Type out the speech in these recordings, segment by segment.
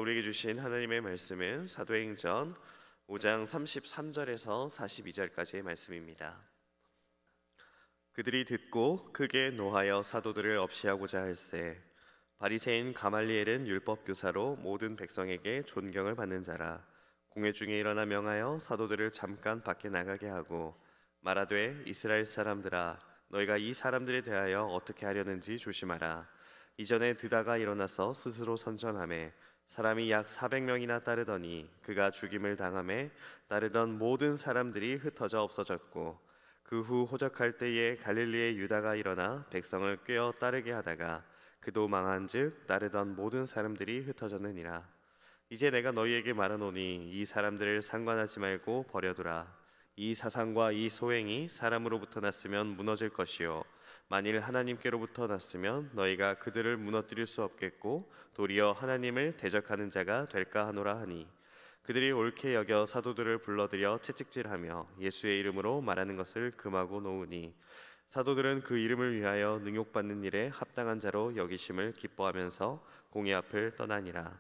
우리에게 주신 하나님의 말씀은 사도행전 5장 33절에서 42절까지의 말씀입니다. 그들이 듣고 크게 노하여 사도들을 없이하고자 할세 바리새인 가말리엘은 율법 교사로 모든 백성에게 존경을 받는 자라. 공회 중에 일어나 명하여 사도들을 잠깐 밖에 나가게 하고 말하되 이스라엘 사람들아 너희가 이 사람들에 대하여 어떻게 하려는지 조심하라. 이전에 드다가 일어나서 스스로 선전하매 사람이 약 400명이나 따르더니 그가 죽임을 당하매 따르던 모든 사람들이 흩어져 없어졌고 그 후 호적할 때에 갈릴리의 유다가 일어나 백성을 꿰어 따르게 하다가 그도 망한즉 따르던 모든 사람들이 흩어졌느니라. 이제 내가 너희에게 말하노니 이 사람들을 상관하지 말고 버려두라. 이 사상과 이 소행이 사람으로부터 났으면 무너질 것이요 만일 하나님께로부터 났으면 너희가 그들을 무너뜨릴 수 없겠고 도리어 하나님을 대적하는 자가 될까 하노라 하니 그들이 옳게 여겨 사도들을 불러들여 채찍질하며 예수의 이름으로 말하는 것을 금하고 놓으니 사도들은 그 이름을 위하여 능욕받는 일에 합당한 자로 여기심을 기뻐하면서 공회 앞을 떠나니라.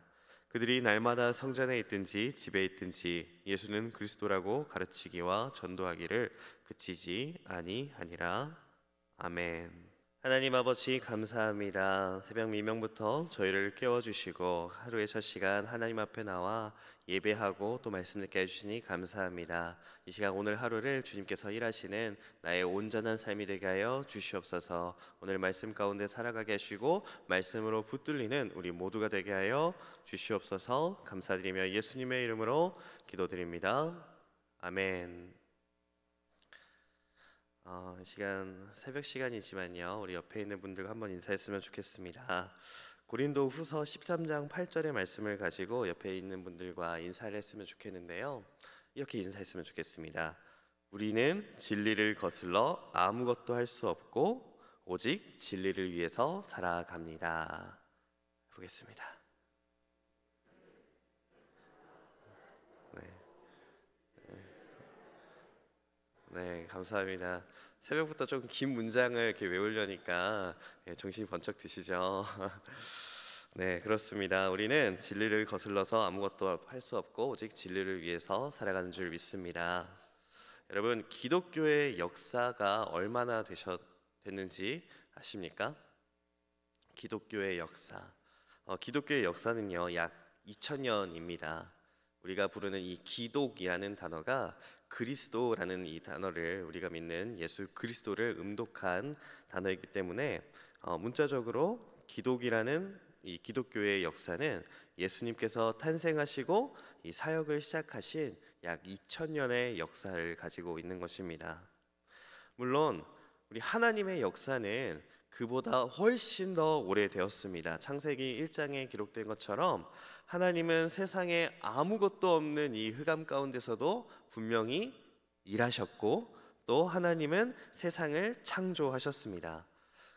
그들이 날마다 성전에 있든지 집에 있든지 예수는 그리스도라고 가르치기와 전도하기를 그치지 아니하니라. 아멘. 하나님 아버지 감사합니다. 새벽 미명부터 저희를 깨워주시고 하루의 첫 시간 하나님 앞에 나와 예배하고 또 말씀 듣게 해주시니 감사합니다. 이 시간 오늘 하루를 주님께서 일하시는 나의 온전한 삶이 되게 하여 주시옵소서. 오늘 말씀 가운데 살아가게 하시고 말씀으로 붙들리는 우리 모두가 되게 하여 주시옵소서. 감사드리며 예수님의 이름으로 기도드립니다. 아멘. 시간 새벽 시간이지만요 우리 옆에 있는 분들과 한번 인사했으면 좋겠습니다. 고린도 후서 13장 8절의 말씀을 가지고 옆에 있는 분들과 인사를 했으면 좋겠는데요, 이렇게 인사했으면 좋겠습니다. 우리는 진리를 거슬러 아무것도 할 수 없고 오직 진리를 위해서 살아갑니다. 보겠습니다. 네, 감사합니다. 새벽부터 좀 긴 문장을 이렇게 외우려니까 정신이 번쩍 드시죠? 네, 그렇습니다. 우리는 진리를 거슬러서 아무것도 할 수 없고 오직 진리를 위해서 살아가는 줄 믿습니다. 여러분, 기독교의 역사가 얼마나 됐는지 아십니까? 기독교의 역사. 기독교의 역사는요, 약 2000년입니다. 우리가 부르는 이 기독이라는 단어가 그리스도라는 이 단어를, 우리가 믿는 예수 그리스도를 음독한 단어이기 때문에 문자적으로 기독이라는 이 기독교의 역사는 예수님께서 탄생하시고 이 사역을 시작하신 약 2000년의 역사를 가지고 있는 것입니다. 물론 우리 하나님의 역사는 그보다 훨씬 더 오래되었습니다. 창세기 1장에 기록된 것처럼 하나님은 세상에 아무것도 없는 이 흑암 가운데서도 분명히 일하셨고 또 하나님은 세상을 창조하셨습니다.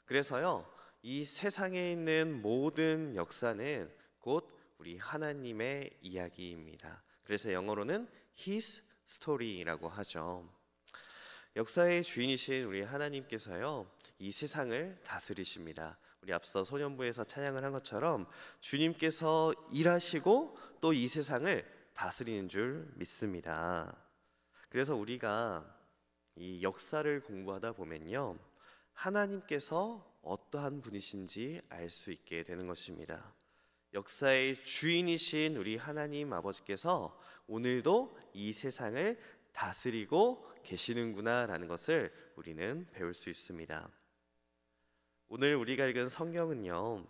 그래서요, 이 세상에 있는 모든 역사는 곧 우리 하나님의 이야기입니다. 그래서 영어로는 His Story라고 하죠. 역사의 주인이신 우리 하나님께서요, 이 세상을 다스리십니다. 우리 앞서 소년부에서 찬양을 한 것처럼 주님께서 일하시고 또 이 세상을 다스리는 줄 믿습니다. 그래서 우리가 이 역사를 공부하다 보면요, 하나님께서 어떠한 분이신지 알 수 있게 되는 것입니다. 역사의 주인이신 우리 하나님 아버지께서 오늘도 이 세상을 다스리고 계시는구나 라는 것을 우리는 배울 수 있습니다. 오늘 우리가 읽은 성경은요,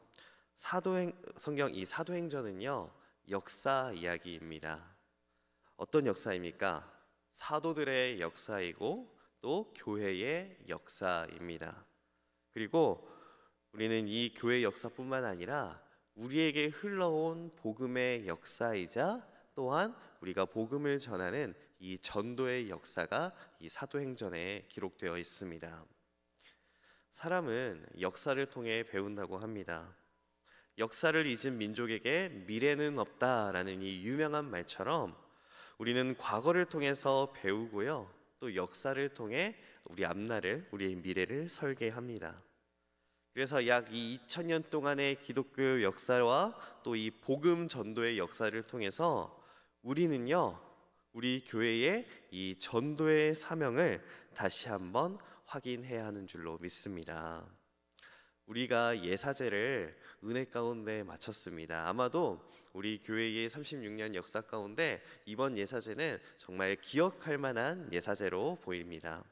성경 이 사도행전은요, 역사 이야기입니다. 어떤 역사입니까? 사도들의 역사이고 또 교회의 역사입니다. 그리고 우리는 이 교회의 역사뿐만 아니라 우리에게 흘러온 복음의 역사이자 또한 우리가 복음을 전하는 이 전도의 역사가 이 사도행전에 기록되어 있습니다. 사람은 역사를 통해 배운다고 합니다. 역사를 잊은 민족에게 미래는 없다라는 이 유명한 말처럼 우리는 과거를 통해서 배우고요, 또 역사를 통해 우리 앞날을, 우리의 미래를 설계합니다. 그래서 약 이 2000년 동안의 기독교 역사와 또 이 복음 전도의 역사를 통해서 우리는요, 우리 교회의 이 전도의 사명을 다시 한번 확인해야 하는 줄로 믿습니다. 우리가 예사제를 은혜 가운데 마쳤습니다. 아마도 우리 교회의 36년 역사 가운데 이번 예사제는 정말 기억할 만한 예사제로 보입니다.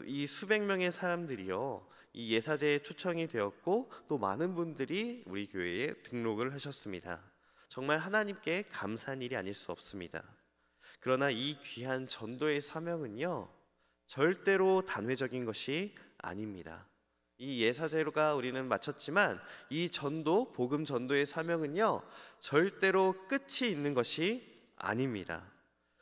이 수백 명의 사람들이요, 이 예사제에 초청이 되었고 또 많은 분들이 우리 교회에 등록을 하셨습니다. 정말 하나님께 감사한 일이 아닐 수 없습니다. 그러나 이 귀한 전도의 사명은요, 절대로 단회적인 것이 아닙니다. 이 예사제가 우리는 마쳤지만 이 전도, 복음 전도의 사명은요, 절대로 끝이 있는 것이 아닙니다.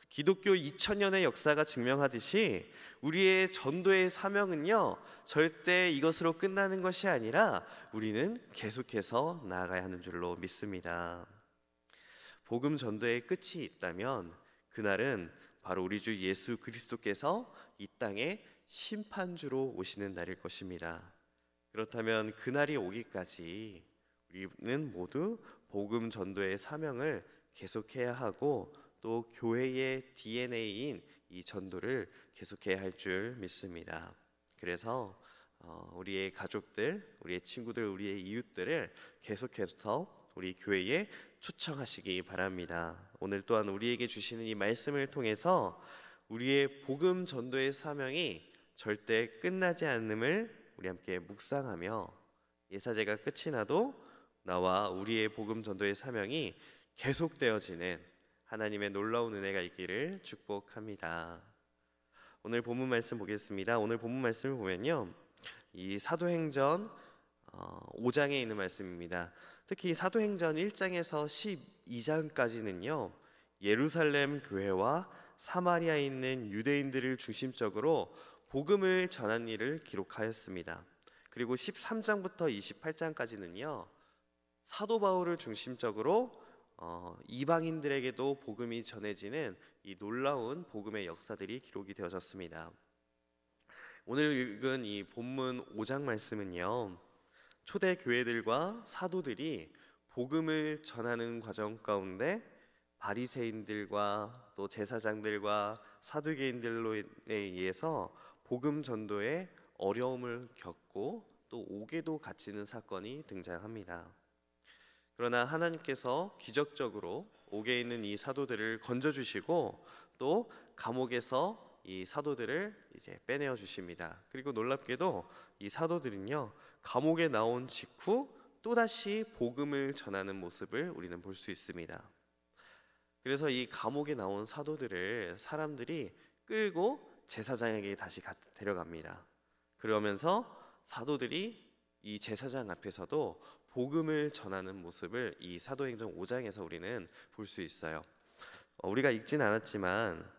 기독교 2000년의 역사가 증명하듯이 우리의 전도의 사명은요, 절대 이것으로 끝나는 것이 아니라 우리는 계속해서 나아가야 하는 줄로 믿습니다. 복음 전도의 끝이 있다면 그날은 바로 우리 주 예수 그리스도께서 이 땅에 심판주로 오시는 날일 것입니다. 그렇다면 그날이 오기까지 우리는 모두 복음 전도의 사명을 계속해야 하고 또 교회의 DNA인 이 전도를 계속해야 할 줄 믿습니다. 그래서 우리의 가족들, 우리의 친구들, 우리의 이웃들을 계속해서 우리 교회에 초청하시기 바랍니다. 오늘 또한 우리에게 주시는 이 말씀을 통해서 우리의 복음 전도의 사명이 절대 끝나지 않음을 우리 함께 묵상하며 예사제가 끝이 나도 나와 우리의 복음 전도의 사명이 계속되어지는 하나님의 놀라운 은혜가 있기를 축복합니다. 오늘 본문 말씀 보겠습니다. 오늘 본문 말씀을 보면요, 이 사도행전 5장에 있는 말씀입니다. 특히 사도행전 1장에서 12장까지는요, 예루살렘 교회와 사마리아에 있는 유대인들을 중심적으로 복음을 전한 일을 기록하였습니다. 그리고 13장부터 28장까지는요, 사도 바울을 중심적으로 이방인들에게도 복음이 전해지는 이 놀라운 복음의 역사들이 기록이 되어졌습니다. 오늘 읽은 이 본문 5장 말씀은요, 초대 교회들과 사도들이 복음을 전하는 과정 가운데 바리새인들과 또 제사장들과 사두개인들로 의해서 복음 전도에 어려움을 겪고 또 옥에도 갇히는 사건이 등장합니다. 그러나 하나님께서 기적적으로 옥에 있는 이 사도들을 건져주시고 또 감옥에서 이 사도들을 이제 빼내어 주십니다. 그리고 놀랍게도 이 사도들은요, 감옥에 나온 직후 또다시 복음을 전하는 모습을 우리는 볼 수 있습니다. 그래서 이 감옥에 나온 사도들을 사람들이 끌고 제사장에게 다시 데려갑니다. 그러면서 사도들이 이 제사장 앞에서도 복음을 전하는 모습을 이 사도행전 5장에서 우리는 볼 수 있어요. 우리가 읽진 않았지만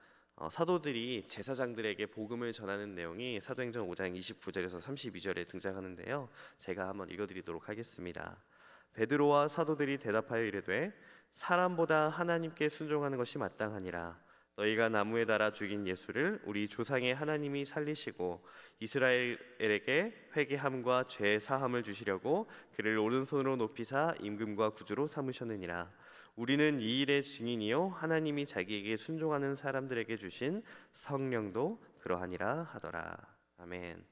사도들이 제사장들에게 복음을 전하는 내용이 사도행전 5장 29절에서 32절에 등장하는데요, 제가 한번 읽어드리도록 하겠습니다. 베드로와 사도들이 대답하여 이르되 사람보다 하나님께 순종하는 것이 마땅하니라. 너희가 나무에 달아 죽인 예수를 우리 조상의 하나님이 살리시고 이스라엘에게 회개함과 죄 사함을 주시려고 그를 오른손으로 높이사 임금과 구주로 삼으셨느니라. 우리는 이 일의 증인이요 하나님이 자기에게 순종하는 사람들에게 주신 성령도 그러하니라 하더라. 아멘.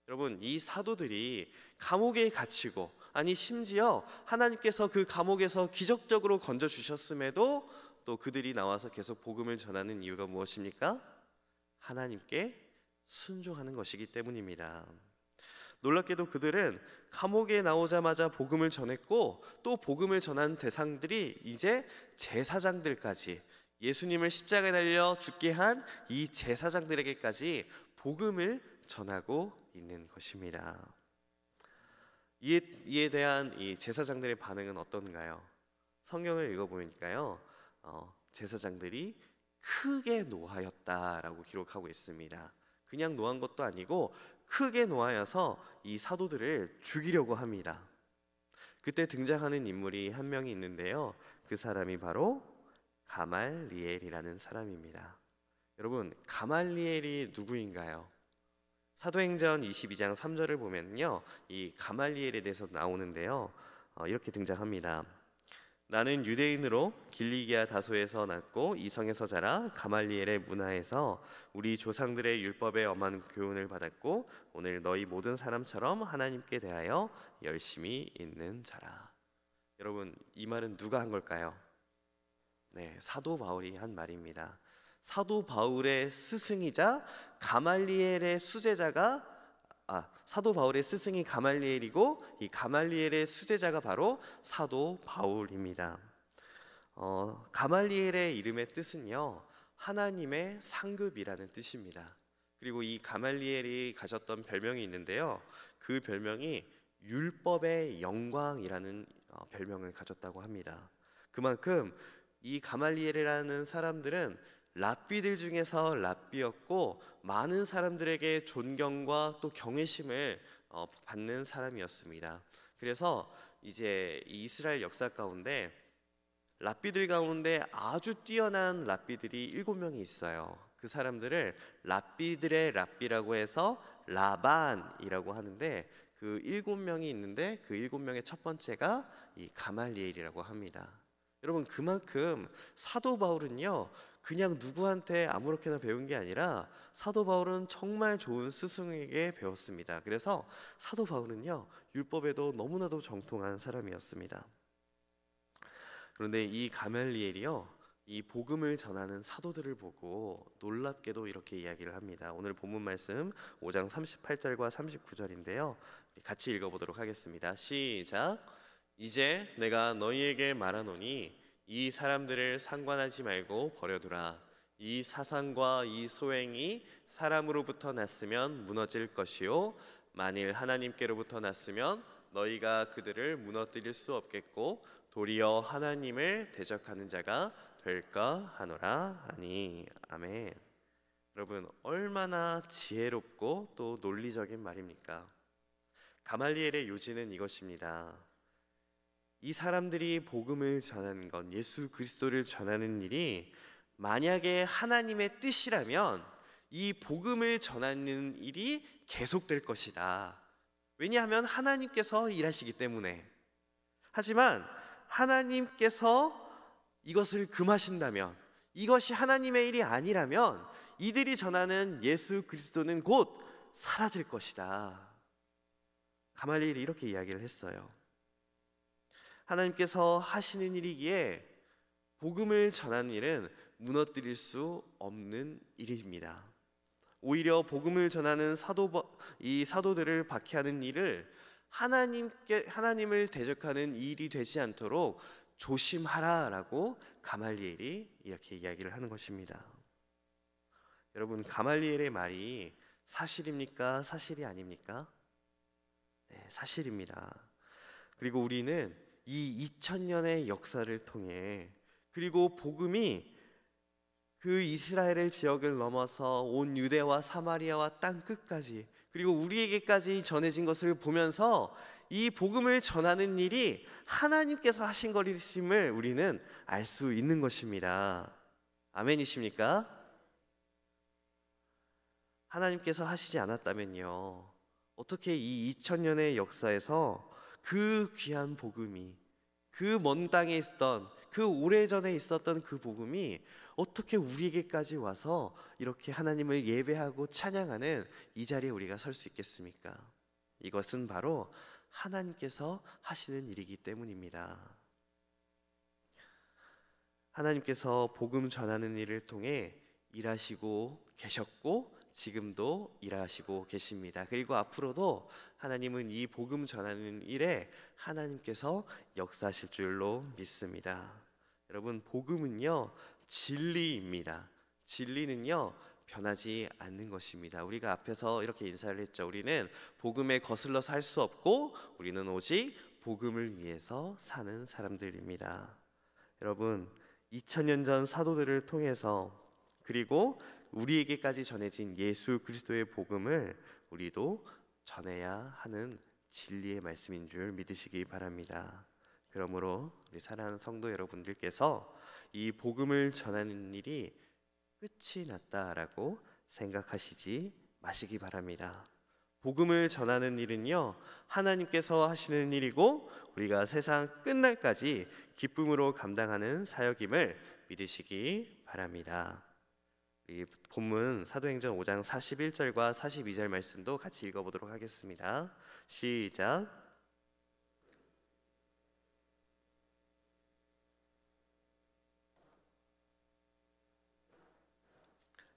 여러분, 이 사도들이 감옥에 갇히고, 아니 심지어 하나님께서 그 감옥에서 기적적으로 건져 주셨음에도 또 그들이 나와서 계속 복음을 전하는 이유가 무엇입니까? 하나님께 순종하는 것이기 때문입니다. 놀랍게도 그들은 감옥에 나오자마자 복음을 전했고 또 복음을 전한 대상들이 이제 제사장들까지, 예수님을 십자가에 달려 죽게 한 이 제사장들에게까지 복음을 전하고 있는 것입니다. 이에 대한 이 제사장들의 반응은 어떤가요? 성경을 읽어보니까요, 제사장들이 크게 노하였다라고 기록하고 있습니다. 그냥 노한 것도 아니고 크게 노하여서 이 사도들을 죽이려고 합니다. 그때 등장하는 인물이 한 명이 있는데요, 그 사람이 바로 가말리엘이라는 사람입니다. 여러분, 가말리엘이 누구인가요? 사도행전 22장 3절을 보면요, 이 가말리엘에 대해서 나오는데요, 이렇게 등장합니다. 나는 유대인으로 길리기아 다소에서 났고 이성에서 자라 가말리엘의 문화에서 우리 조상들의 율법에 엄한 교훈을 받았고 오늘 너희 모든 사람처럼 하나님께 대하여 열심히 있는 자라. 여러분, 이 말은 누가 한 걸까요? 네, 사도 바울이 한 말입니다. 사도 바울의 스승이자 가말리엘의 수제자가 사도 바울의 스승이 가말리엘이고 이 가말리엘의 수제자가 바로 사도 바울입니다. 가말리엘의 이름의 뜻은요, 하나님의 상급이라는 뜻입니다. 그리고 이 가말리엘이 가졌던 별명이 있는데요, 그 별명이 율법의 영광이라는 별명을 가졌다고 합니다. 그만큼 이 가말리엘이라는 사람들은 랍비들 중에서 랍비였고 많은 사람들에게 존경과 또 경외심을 받는 사람이었습니다. 그래서 이제 이 이스라엘 역사 가운데 랍비들 가운데 아주 뛰어난 랍비들이 7명이 있어요. 그 사람들을 랍비들의 랍비라고 해서 라반이라고 하는데 그 7명이 있는데 그 7명의 첫 번째가 이 가말리엘이라고 합니다. 여러분, 그만큼 사도 바울은요, 그냥 누구한테 아무렇게나 배운 게 아니라 사도 바울은 정말 좋은 스승에게 배웠습니다. 그래서 사도 바울은요, 율법에도 너무나도 정통한 사람이었습니다. 그런데 이 가말리엘이요, 이 복음을 전하는 사도들을 보고 놀랍게도 이렇게 이야기를 합니다. 오늘 본문 말씀 5장 38절과 39절인데요, 같이 읽어보도록 하겠습니다. 시작. 이제 내가 너희에게 말하노니 이 사람들을 상관하지 말고 버려두라. 이 사상과 이 소행이 사람으로부터 났으면 무너질 것이요 만일 하나님께로부터 났으면 너희가 그들을 무너뜨릴 수 없겠고 도리어 하나님을 대적하는 자가 될까 하노라 하니. 아멘. 여러분, 얼마나 지혜롭고 또 논리적인 말입니까? 가말리엘의 요지는 이것입니다. 이 사람들이 복음을 전하는 것, 예수 그리스도를 전하는 일이 만약에 하나님의 뜻이라면 이 복음을 전하는 일이 계속될 것이다. 왜냐하면 하나님께서 일하시기 때문에. 하지만 하나님께서 이것을 금하신다면, 이것이 하나님의 일이 아니라면 이들이 전하는 예수 그리스도는 곧 사라질 것이다. 가말리엘이 이렇게 이야기를 했어요. 하나님께서 하시는 일이기에 복음을 전하는 일은 무너뜨릴 수 없는 일입니다. 오히려 복음을 전하는 이 사도들을 박해하는 일을 하나님을 대적하는 일이 되지 않도록 조심하라라고 가말리엘이 이렇게 이야기를 하는 것입니다. 여러분, 가말리엘의 말이 사실입니까? 사실이 아닙니까? 네, 사실입니다. 그리고 우리는 이 2000년의 역사를 통해, 그리고 복음이 그 이스라엘의 지역을 넘어서 온 유대와 사마리아와 땅 끝까지, 그리고 우리에게까지 전해진 것을 보면서 이 복음을 전하는 일이 하나님께서 하신 것임을 우리는 알 수 있는 것입니다. 아멘이십니까? 하나님께서 하시지 않았다면요, 어떻게 이 2000년의 역사에서 그 귀한 복음이, 그 먼 땅에 있었던, 그 오래전에 있었던 그 복음이 어떻게 우리에게까지 와서 이렇게 하나님을 예배하고 찬양하는 이 자리에 우리가 설 수 있겠습니까? 이것은 바로 하나님께서 하시는 일이기 때문입니다. 하나님께서 복음 전하는 일을 통해 일하시고 계셨고 지금도 일하시고 계십니다. 그리고 앞으로도 하나님은 이 복음 전하는 일에 하나님께서 역사하실 줄로 믿습니다. 여러분, 복음은요, 진리입니다. 진리는요, 변하지 않는 것입니다. 우리가 앞에서 이렇게 인사를 했죠. 우리는 복음에 거슬러서 할 수 없고 우리는 오직 복음을 위해서 사는 사람들입니다. 여러분, 2000년 전 사도들을 통해서, 그리고 우리에게까지 전해진 예수 그리스도의 복음을 우리도 전해야 하는 진리의 말씀인 줄 믿으시기 바랍니다. 그러므로 우리 사랑하는 성도 여러분들께서 이 복음을 전하는 일이 끝이 났다라고 생각하시지 마시기 바랍니다. 복음을 전하는 일은요, 하나님께서 하시는 일이고 우리가 세상 끝날까지 기쁨으로 감당하는 사역임을 믿으시기 바랍니다. 이 본문 사도행전 5장 41절과 42절 말씀도 같이 읽어보도록 하겠습니다. 시작.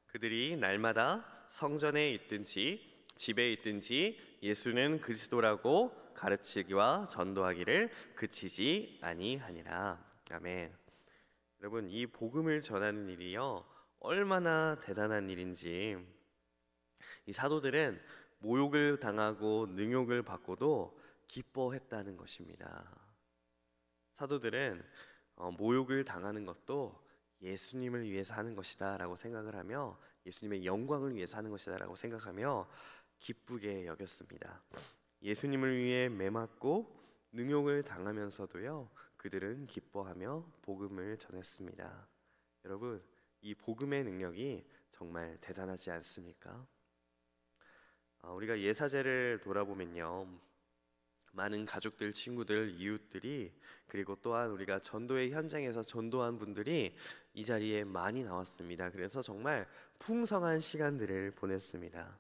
그들이 날마다 성전에 있든지 집에 있든지 예수는 그리스도라고 가르치기와 전도하기를 그치지 아니하니라. 아멘. 여러분, 이 복음을 전하는 일이요, 얼마나 대단한 일인지, 이 사도들은 모욕을 당하고 능욕을 받고도 기뻐했다는 것입니다. 사도들은 모욕을 당하는 것도 예수님을 위해서 하는 것이다 라고 생각을 하며, 예수님의 영광을 위해서 하는 것이다 라고 생각하며 기쁘게 여겼습니다. 예수님을 위해 매맞고 능욕을 당하면서도요, 그들은 기뻐하며 복음을 전했습니다. 여러분, 이 복음의 능력이 정말 대단하지 않습니까? 우리가 예사제를 돌아보면요, 많은 가족들, 친구들, 이웃들이, 그리고 또한 우리가 전도의 현장에서 전도한 분들이 이 자리에 많이 나왔습니다. 그래서 정말 풍성한 시간들을 보냈습니다.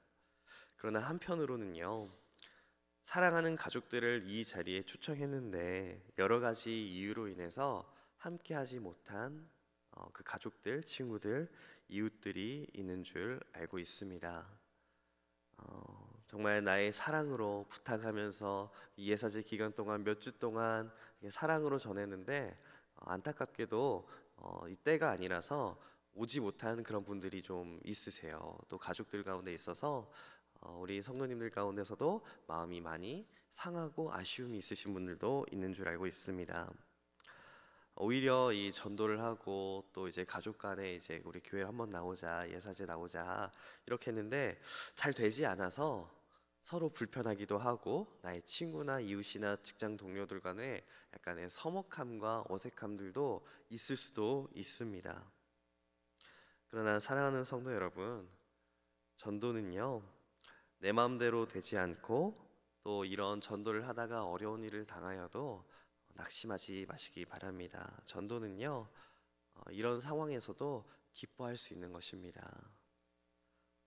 그러나 한편으로는요, 사랑하는 가족들을 이 자리에 초청했는데 여러 가지 이유로 인해서 함께하지 못한 그 가족들, 친구들, 이웃들이 있는 줄 알고 있습니다. 정말 나의 사랑으로 부탁하면서 이 예사제 기간 동안 몇 주 동안 사랑으로 전했는데 안타깝게도 이때가 아니라서 오지 못한 그런 분들이 좀 있으세요. 또 가족들 가운데 있어서 우리 성도님들 가운데서도 마음이 많이 상하고 아쉬움이 있으신 분들도 있는 줄 알고 있습니다. 오히려 이 전도를 하고 또 이제 가족 간에 이제 우리 교회 한번 나오자, 예사제 나오자 이렇게 했는데 잘 되지 않아서 서로 불편하기도 하고, 나의 친구나 이웃이나 직장 동료들 간에 약간의 서먹함과 어색함들도 있을 수도 있습니다. 그러나 사랑하는 성도 여러분, 전도는요, 내 마음대로 되지 않고 또 이런 전도를 하다가 어려운 일을 당하여도 낙심하지 마시기 바랍니다. 전도는요, 이런 상황에서도 기뻐할 수 있는 것입니다.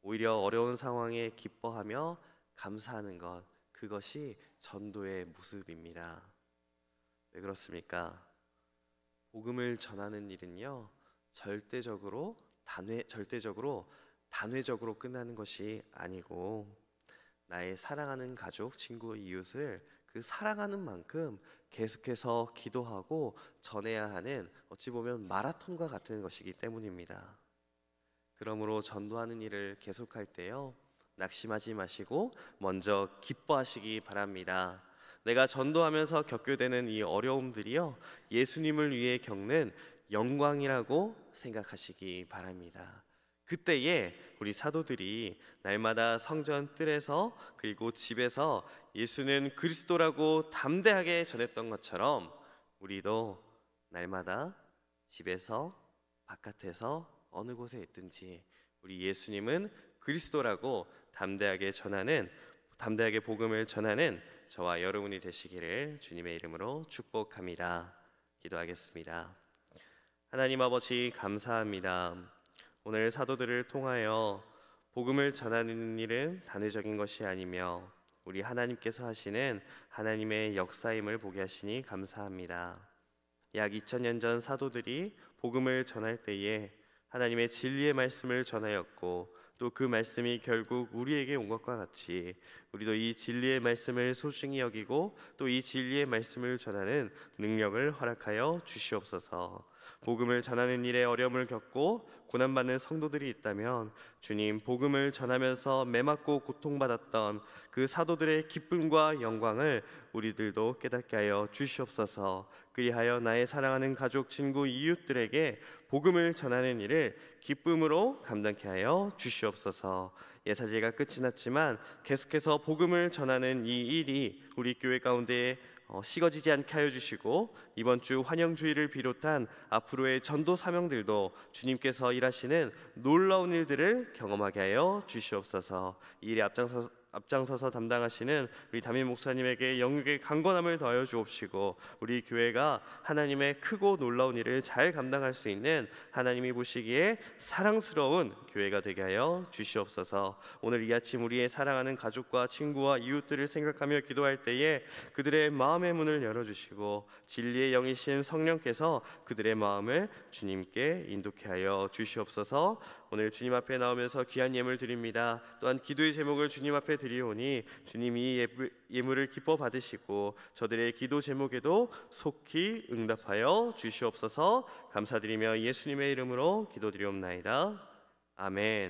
오히려 어려운 상황에 기뻐하며 감사하는 것, 그것이 전도의 모습입니다. 왜 그렇습니까? 복음을 전하는 일은요, 절대적으로 단회적으로 끝나는 것이 아니고, 나의 사랑하는 가족, 친구, 이웃을 그 사랑하는 만큼 계속해서 기도하고 전해야 하는, 어찌 보면 마라톤과 같은 것이기 때문입니다. 그러므로 전도하는 일을 계속할 때요, 낙심하지 마시고 먼저 기뻐하시기 바랍니다. 내가 전도하면서 겪게 되는 이 어려움들이요, 예수님을 위해 겪는 영광이라고 생각하시기 바랍니다. 그때에 우리 사도들이 날마다 성전 뜰에서 그리고 집에서 예수는 그리스도라고 담대하게 전했던 것처럼, 우리도 날마다 집에서 바깥에서 어느 곳에 있든지 우리 예수님은 그리스도라고 담대하게 복음을 전하는 저와 여러분이 되시기를 주님의 이름으로 축복합니다. 기도하겠습니다. 하나님 아버지, 감사합니다. 오늘 사도들을 통하여 복음을 전하는 일은 단회적인 것이 아니며 우리 하나님께서 하시는 하나님의 역사임을 보게 하시니 감사합니다. 약 2000년 전 사도들이 복음을 전할 때에 하나님의 진리의 말씀을 전하였고, 또 그 말씀이 결국 우리에게 온 것과 같이 우리도 이 진리의 말씀을 소중히 여기고 또 이 진리의 말씀을 전하는 능력을 허락하여 주시옵소서. 복음을 전하는 일에 어려움을 겪고 고난받는 성도들이 있다면 주님, 복음을 전하면서 매맞고 고통받았던 그 사도들의 기쁨과 영광을 우리들도 깨닫게 하여 주시옵소서. 그리하여 나의 사랑하는 가족, 친구, 이웃들에게 복음을 전하는 일을 기쁨으로 감당케 하여 주시옵소서. 예사제가 끝이 났지만 계속해서 복음을 전하는 이 일이 우리 교회 가운데 식어지지 않게 하여 주시고 이번 주 환영주의를 비롯한 앞으로의 전도 사명들도 주님께서 일하시는 놀라운 일들을 경험하게 하여 주시옵소서. 이 일에 앞장서서 담당하시는 우리 담임 목사님에게 영육의 강건함을 더하여 주옵시고 우리 교회가 하나님의 크고 놀라운 일을 잘 감당할 수 있는 하나님이 보시기에 사랑스러운 교회가 되게 하여 주시옵소서. 오늘 이 아침 우리의 사랑하는 가족과 친구와 이웃들을 생각하며 기도할 때에 그들의 마음의 문을 열어주시고 진리의 영이신 성령께서 그들의 마음을 주님께 인도케 하여 주시옵소서. 오늘 주님 앞에 나오면서 귀한 예물 드립니다. 또한 기도의 제목을 주님 앞에 드리오니 주님이 예물을 기뻐 받으시고 저들의 기도 제목에도 속히 응답하여 주시옵소서. 감사드리며 예수님의 이름으로 기도드리옵나이다. 아멘.